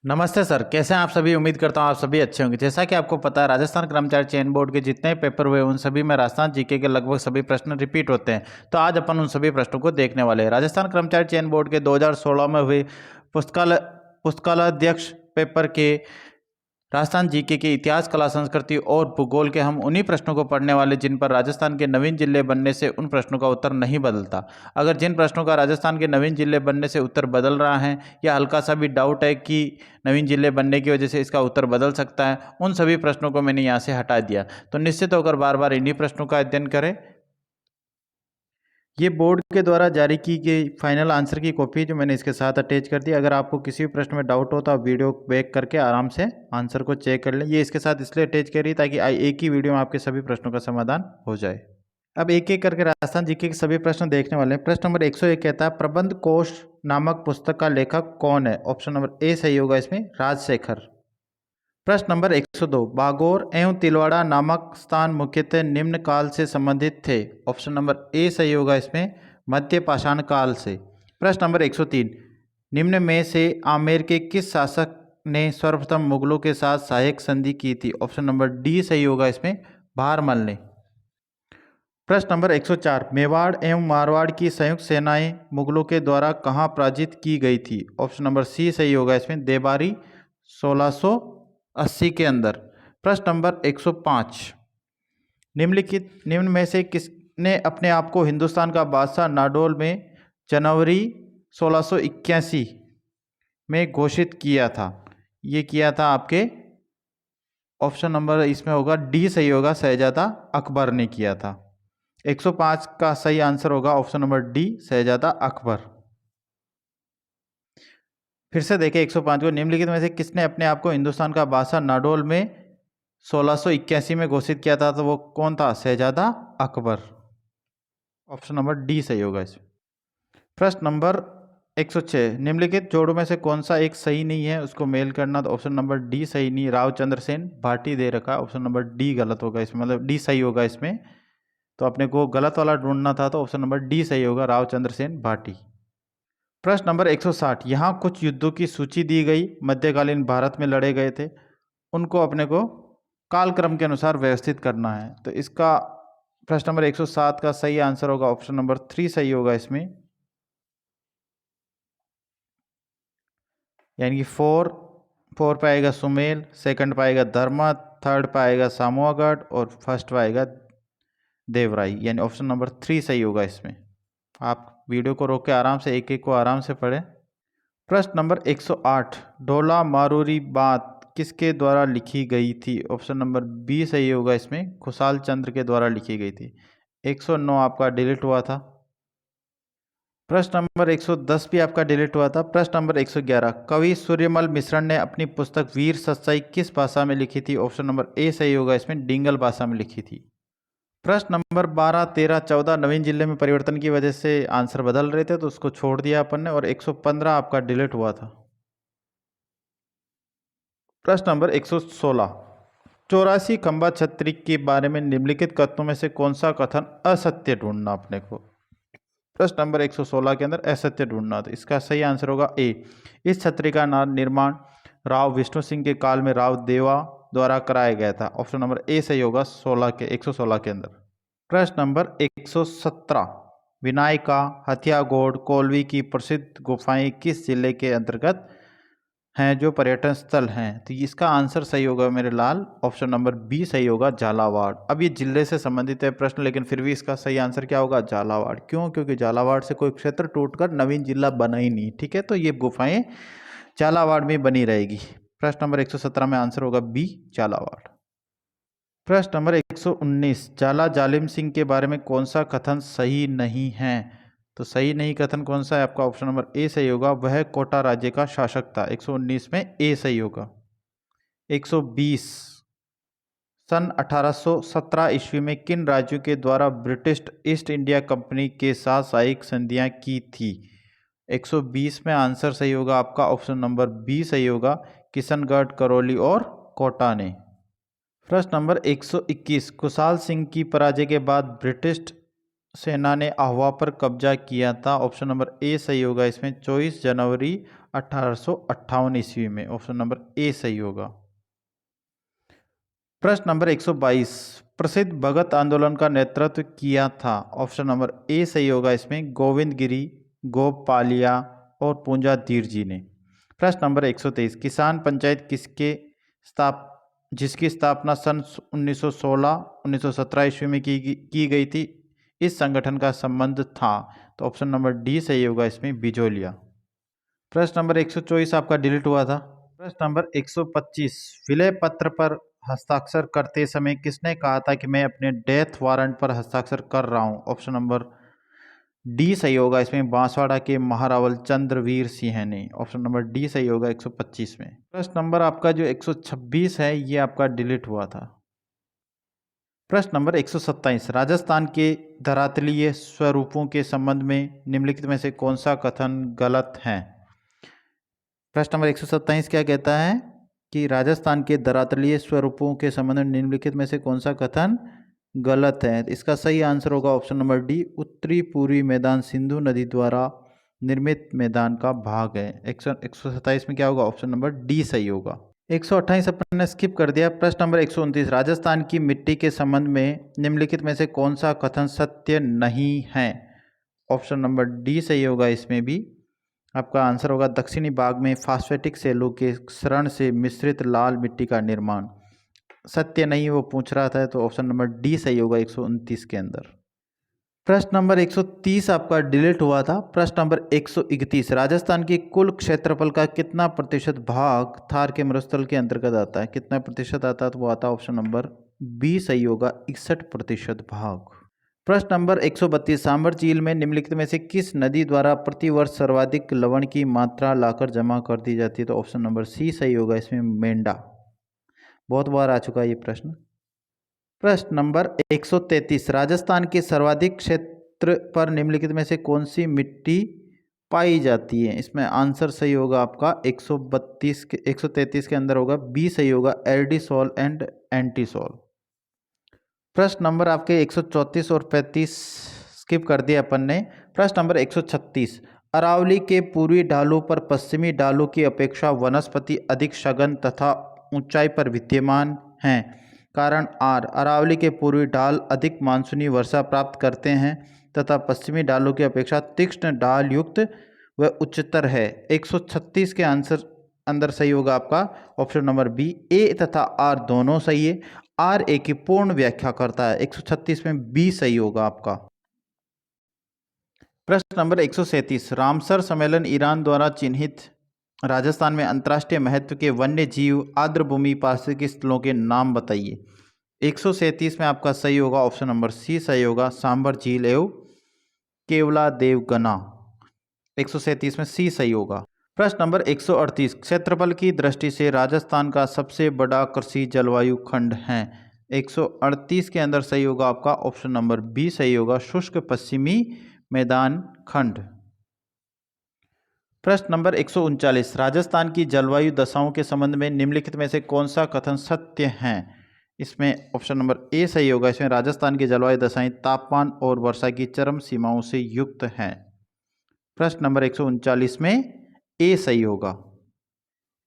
नमस्ते सर, कैसे हैं आप सभी। उम्मीद करता हूं आप सभी अच्छे होंगे। जैसा कि आपको पता है, राजस्थान कर्मचारी चयन बोर्ड के जितने पेपर हुए उन सभी में राजस्थान जीके के लगभग सभी प्रश्न रिपीट होते हैं। तो आज अपन उन सभी प्रश्नों को देखने वाले हैं। राजस्थान कर्मचारी चयन बोर्ड के 2016 में हुए पुस्तकालयाध्यक्ष पेपर के राजस्थान जीके के इतिहास, कला, संस्कृति और भूगोल के हम उन्हीं प्रश्नों को पढ़ने वाले जिन पर राजस्थान के नवीन जिले बनने से उन प्रश्नों का उत्तर नहीं बदलता। अगर जिन प्रश्नों का राजस्थान के नवीन जिले बनने से उत्तर बदल रहा है या हल्का सा भी डाउट है कि नवीन जिले बनने की वजह से इसका उत्तर बदल सकता है, उन सभी प्रश्नों को मैंने यहाँ से हटा दिया। तो निश्चित होकर बार बार इन्हीं प्रश्नों का अध्ययन करें। ये बोर्ड के द्वारा जारी की गई फाइनल आंसर की कॉपी जो मैंने इसके साथ अटैच कर दी। अगर आपको किसी भी प्रश्न में डाउट हो तो आप वीडियो बैक करके आराम से आंसर को चेक कर लें। ये इसके साथ इसलिए अटैच करी ताकि एक ही वीडियो में आपके सभी प्रश्नों का समाधान हो जाए। अब एक एक करके राजस्थान जीके के सभी प्रश्न देखने वाले हैं। प्रश्न नंबर 101 कहता है, प्रबंध कोश नामक पुस्तक का लेखक कौन है? ऑप्शन नंबर ए सही होगा इसमें, राजशेखर। प्रश्न नंबर 102, बागोर एवं तिलवाड़ा नामक स्थान मुख्यतः निम्न काल से संबंधित थे। ऑप्शन नंबर ए सही होगा इसमें, मध्य पाषाण काल से। प्रश्न नंबर 103, निम्न में से आमेर के किस शासक ने सर्वप्रथम मुगलों के साथ सहायक संधि की थी? ऑप्शन नंबर डी सही होगा इसमें, भारमल ने। प्रश्न नंबर 104, मेवाड़ एवं मारवाड़ की संयुक्त सेनाएं मुगलों के द्वारा कहाँ पराजित की गई थी? ऑप्शन नंबर सी सही होगा इसमें, देबारी 1680 के अंदर। प्रश्न नंबर 105, निम्न में से किसने अपने आप को हिंदुस्तान का बादशाह नाडोल में जनवरी 1681 में घोषित किया था? ये किया था आपके ऑप्शन नंबर इसमें होगा डी सही होगा, शहजादा अकबर ने किया था। 105 का सही आंसर होगा ऑप्शन नंबर डी, शहजादा अकबर। फिर से देखें 105 को, निम्नलिखित में से किसने अपने आप को हिंदुस्तान का बादशाह नाडोल में 1681 में घोषित किया था? तो वो कौन था? शहजादा अकबर। ऑप्शन नंबर डी सही होगा इसमें। प्रश्न नंबर 106, निम्नलिखित जोड़ों में से कौन सा एक सही नहीं है, उसको मेल करना। तो ऑप्शन नंबर डी सही नहीं, रावचंद्र सेन भाटी दे रखा। ऑप्शन नंबर डी गलत होगा इसमें, मतलब डी सही होगा इसमें। तो अपने को गलत वाला ढूंढना था, तो ऑप्शन नंबर डी सही होगा, रावचंद्र सेन भाटी। प्रश्न नंबर 160, यहाँ कुछ युद्धों की सूची दी गई मध्यकालीन भारत में लड़े गए थे, उनको अपने को कालक्रम के अनुसार व्यवस्थित करना है। तो इसका प्रश्न नंबर 107 का सही आंसर होगा ऑप्शन नंबर 3 सही होगा इसमें, यानी कि फोर पाएगा सुमेल, सेकंड पाएगा धर्मा, थर्ड पाएगा सामुआगढ़ और फर्स्ट पाएगा देवराई, यानी ऑप्शन नंबर 3 सही होगा इसमें। आप वीडियो को रोक के आराम से एक एक को आराम से पढ़ें। प्रश्न नंबर 108, ढोला मारूरी बात किसके द्वारा लिखी गई थी? ऑप्शन नंबर बी सही होगा इसमें, खुशाल चंद्र के द्वारा लिखी गई थी। 109 आपका डिलीट हुआ था। प्रश्न नंबर 110 भी आपका डिलीट हुआ था। प्रश्न नंबर 111, कवि सूर्यमल मिश्रण ने अपनी पुस्तक वीर सत्साई किस भाषा में लिखी थी? ऑप्शन नंबर ए सही होगा इसमें, डिंगल भाषा में लिखी थी। प्रश्न नंबर 12, 13, 14 नवीन जिले में परिवर्तन की वजह से आंसर बदल रहे थे, तो उसको छोड़ दिया अपन ने, और 115 आपका डिलीट हुआ था। प्रश्न नंबर 116, 84 खंबा छतरी के बारे में निम्नलिखित कथनों में से कौन सा कथन असत्य ढूंढना अपने को? प्रश्न नंबर 116 के अंदर असत्य ढूंढना, तो इसका सही आंसर होगा ए, इस छतरी का निर्माण राव विष्णु सिंह के काल में राव देवा द्वारा कराया गया था। ऑप्शन नंबर ए सही होगा 116 के अंदर। प्रश्न नंबर 117, विनायका, हथियागोड़, कोलवी की प्रसिद्ध गुफाएं किस जिले के अंतर्गत हैं जो पर्यटन स्थल हैं? तो इसका आंसर सही होगा मेरे लाल, ऑप्शन नंबर बी सही होगा, झालावाड़। अब ये जिले से संबंधित है प्रश्न, लेकिन फिर भी इसका सही आंसर क्या होगा? झालावाड़। क्यों? क्योंकि झालावाड़ से कोई क्षेत्र टूटकर नवीन जिला बना ही नहीं, ठीक है। तो ये गुफाएं झालावाड़ में बनी रहेगी। प्रश्न नंबर 117 में आंसर होगा बी, झालावाड़। प्रश्न नंबर 119, झाला जालिम सिंह के बारे में कौन सा कथन सही नहीं है? तो सही नहीं कथन कौन सा है आपका? ऑप्शन नंबर ए सही होगा, वह कोटा राज्य का शासक था। 119 में ए सही होगा। 120, सन 1817 ईस्वी में किन राज्यों के द्वारा ब्रिटिश ईस्ट इंडिया कंपनी के साथ सहायक संधियां की थी? 120 में आंसर सही होगा आपका ऑप्शन नंबर बी सही होगा, किशनगढ़, करौली और कोटा ने। प्रश्न नंबर 121, कुशाल सिंह की पराजय के बाद ब्रिटिश सेना ने आह्वा पर कब्जा किया था। ऑप्शन नंबर ए सही होगा इसमें, 24 जनवरी 1858 ईस्वी में। ऑप्शन नंबर ए सही होगा। प्रश्न नंबर 122, प्रसिद्ध भगत आंदोलन का नेतृत्व किया था। ऑप्शन नंबर ए सही होगा इसमें गोविंद गिरी, गोपालिया और पूंजा धीर जी ने। प्रश्न नंबर 123, किसान पंचायत जिसकी स्थापना सन 1916-1917 ईस्वी में की गई थी, इस संगठन का संबंध था। तो ऑप्शन नंबर डी सही होगा इसमें बिजोलिया। प्रश्न नंबर 124 आपका डिलीट हुआ था। प्रश्न नंबर 125, विलय पत्र पर हस्ताक्षर करते समय किसने कहा था कि मैं अपने डेथ वारंट पर हस्ताक्षर कर रहा हूं? ऑप्शन नंबर डी सही होगा इसमें बांसवाड़ा के महारावल चंद्रवीर सिंह ने। ऑप्शन नंबर डी सही होगा 125 में। प्रश्न नंबर आपका जो 126 है ये आपका डिलीट हुआ था। प्रश्न नंबर 127, राजस्थान के धरातलीय स्वरूपों के संबंध में निम्नलिखित में से कौन सा कथन गलत है? प्रश्न नंबर 127 क्या कहता है कि राजस्थान के धरातलीय स्वरूपों के संबंध में निम्नलिखित में से कौन सा कथन गलत है? इसका सही आंसर होगा ऑप्शन नंबर डी, उत्तरी पूर्वी मैदान सिंधु नदी द्वारा निर्मित मैदान का भाग है। 127 में क्या होगा? ऑप्शन नंबर डी सही होगा। 128 अपन ने स्किप कर दिया। प्रश्न नंबर 129, राजस्थान की मिट्टी के संबंध में निम्नलिखित में से कौन सा कथन सत्य नहीं है? ऑप्शन नंबर डी सही होगा इसमें भी। आपका आंसर होगा दक्षिणी भाग में फास्फेटिक सेलों के क्षरण से मिश्रित लाल मिट्टी का निर्माण। सत्य नहीं वो पूछ रहा था, तो ऑप्शन नंबर डी सही होगा 129 के अंदर। प्रश्न नंबर 130 आपका डिलीट हुआ था। प्रश्न नंबर 131, राजस्थान की कुल क्षेत्रफल का कितना प्रतिशत भाग थार के मरुस्थल के अंतर्गत आता है? कितना प्रतिशत आता है? तो वो आता है ऑप्शन नंबर बी सही होगा 61% भाग। प्रश्न नंबर 132, सांभर झील में निम्नलिखित में से किस नदी द्वारा प्रतिवर्ष सर्वाधिक लवण की मात्रा लाकर जमा कर दी जाती है? तो ऑप्शन नंबर सी सही होगा इसमें मेंढा। बहुत बार आ चुका है ये प्रश्न। प्रश्न नंबर 133, राजस्थान के सर्वाधिक क्षेत्र पर निम्नलिखित में से कौन सी मिट्टी पाई जाती है? इसमें आंसर सही होगा आपका 133 के अंदर होगा बी सही होगा एल्डिसोल एंड एंटीसोल। प्रश्न नंबर आपके 134 और 35 स्किप कर दिया अपन ने। प्रश्न नंबर 136, अरावली के पूर्वी ढालों पर पश्चिमी ढालों की अपेक्षा वनस्पति अधिक सघन तथा ऊंचाई पर विद्यमान हैं। कारण आर, अरावली के पूर्वी ढाल अधिक मानसूनी वर्षा प्राप्त करते हैं तथा पश्चिमी ढालों की अपेक्षा तीक्ष्ण ढाल युक्त व उच्चतर है। 136 के आंसर अंदर सही होगा आपका ऑप्शन नंबर बी, ए तथा आर दोनों सही है। आर ए की पूर्ण व्याख्या करता है। 136 में बी सही होगा आपका। प्रश्न नंबर 137, रामसर सम्मेलन ईरान द्वारा चिन्हित राजस्थान में अंतर्राष्ट्रीय महत्व के वन्य जीव आर्द्रभूमि पारिस्थितिक स्थलों के नाम बताइए। 137 में आपका सही होगा ऑप्शन नंबर सी सही होगा सांभर झील एवं केवला देवगना। 137 में सी सही होगा। प्रश्न नंबर 138, क्षेत्रफल की दृष्टि से राजस्थान का सबसे बड़ा कृषि जलवायु खंड है। 138 के अंदर सही होगा आपका ऑप्शन नंबर बी सही होगा शुष्क पश्चिमी मैदान खंड। प्रश्न नंबर 139, राजस्थान की जलवायु दशाओं के संबंध में निम्नलिखित में से कौन सा कथन सत्य है? इसमें ऑप्शन नंबर ए सही होगा। इसमें राजस्थान की जलवायु दशाएं तापमान और वर्षा की चरम सीमाओं से युक्त हैं। प्रश्न नंबर 139 में ए सही होगा।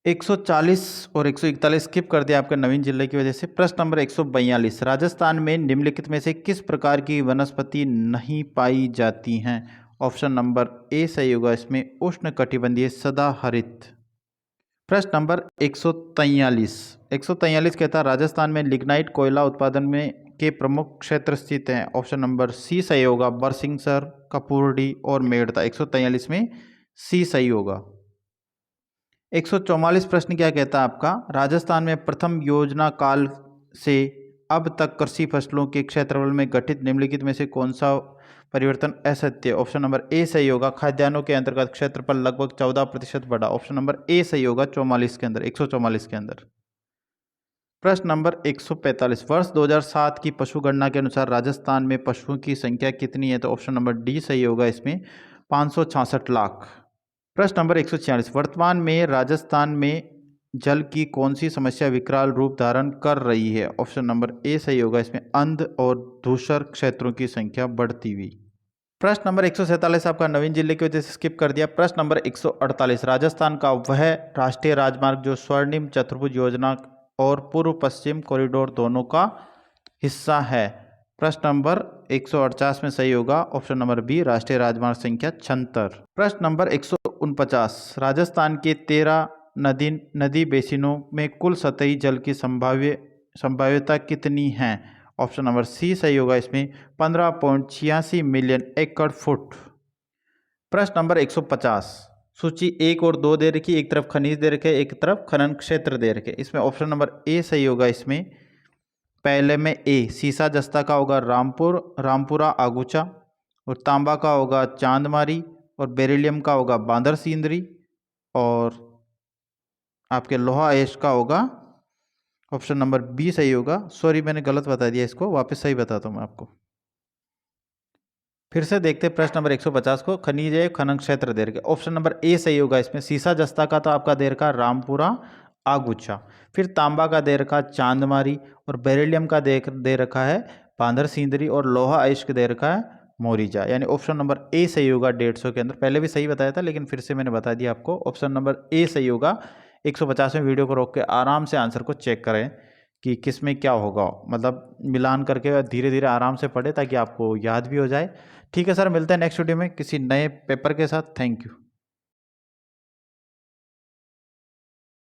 140 और 141 स्किप कर दिया आपका नवीन जिले की वजह से। प्रश्न नंबर 142, राजस्थान में निम्नलिखित में से किस प्रकार की वनस्पति नहीं पाई जाती हैं? ऑप्शन नंबर ए सही होगा इसमें उष्णकटिबंधीय सदाहरित। प्रश्न नंबर 143 कहता है राजस्थान में लिग्नाइट कोयला उत्पादन में के प्रमुख क्षेत्र स्थित हैं। ऑप्शन नंबर सी सही होगा बरसिंहसर, कपूरडी और मेड़ता। 143 में सी सही होगा। 144 प्रश्न क्या कहता है आपका, राजस्थान में प्रथम योजना काल से अब तक कृषि फसलों के क्षेत्रफल में घटित निम्नलिखित में से कौन सा परिवर्तन असत्य? ऑप्शन नंबर ए सही होगा खाद्यान्नों के अंतर्गत क्षेत्रफल लगभग 14% बढ़ा। ऑप्शन नंबर ए सही होगा 44 के अंदर 144 के अंदर। प्रश्न नंबर 145, वर्ष 2007 की पशु गणना के अनुसार राजस्थान में पशुओं की संख्या कितनी है? तो ऑप्शन नंबर डी सही होगा इसमें 566 लाख। प्रश्न नंबर 146, वर्तमान में राजस्थान में जल की कौन सी समस्या विकराल रूप धारण कर रही है? ऑप्शन नंबर ए सही होगा इसमें अंध और धूसर क्षेत्रों की संख्या बढ़ती हुई। प्रश्न नंबर 147 आपका नवीन जिले की वजह से स्किप कर दिया। प्रश्न नंबर 148, राजस्थान का वह राष्ट्रीय राजमार्ग जो स्वर्णिम चतुर्भुज योजना और पूर्व पश्चिम कॉरिडोर दोनों का हिस्सा है। प्रश्न नंबर 149 में सही होगा ऑप्शन नंबर बी, राष्ट्रीय राजमार्ग संख्या 76। प्रश्न नंबर 149, राजस्थान के 13 नदी बेसिनों में कुल सतही जल की संभाव्यता कितनी है। ऑप्शन नंबर सी सही होगा इसमें 15.86 मिलियन एकड़ फुट। प्रश्न नंबर 150, सूची 1 और 2 दे रखी, एक तरफ खनिज दे रखे, एक तरफ खनन क्षेत्र दे रखे। इसमें ऑप्शन नंबर ए सही होगा। इसमें पहले में ए, सीसा जस्ता का होगा रामपुरा आगुचा, और तांबा का होगा चांदमारी, और बेरिलियम का होगा बांदर सिंदरी, और आपके लोहा एश का होगा ऑप्शन नंबर बी सही होगा। सॉरी मैंने गलत बता दिया, इसको वापस सही बताता हूँ मैं आपको। फिर से देखते हैं प्रश्न नंबर 150 को। खनिज एवं खनन क्षेत्र दे रखा, ऑप्शन नंबर ए सही होगा इसमें। सीसा जस्ता का तो आपका दे रखा रामपुरा आगुचा, फिर तांबा का दे रखा चांदमारी, और बेरिलियम का दे रखा है बांदर सिंदरी, और लोहा इश्क दे रखा है मोरिजा। यानी ऑप्शन नंबर ए सही होगा 150 के अंदर। पहले भी सही बताया था लेकिन फिर से मैंने बता दिया आपको, ऑप्शन नंबर ए सही होगा। 150वें वीडियो को रोक के आराम से आंसर को चेक करें कि किस में क्या होगा, मतलब मिलान करके धीरे धीरे आराम से पढ़े ताकि आपको याद भी हो जाए। ठीक है सर, मिलते हैं नेक्स्ट वीडियो में किसी नए पेपर के साथ। Thank you.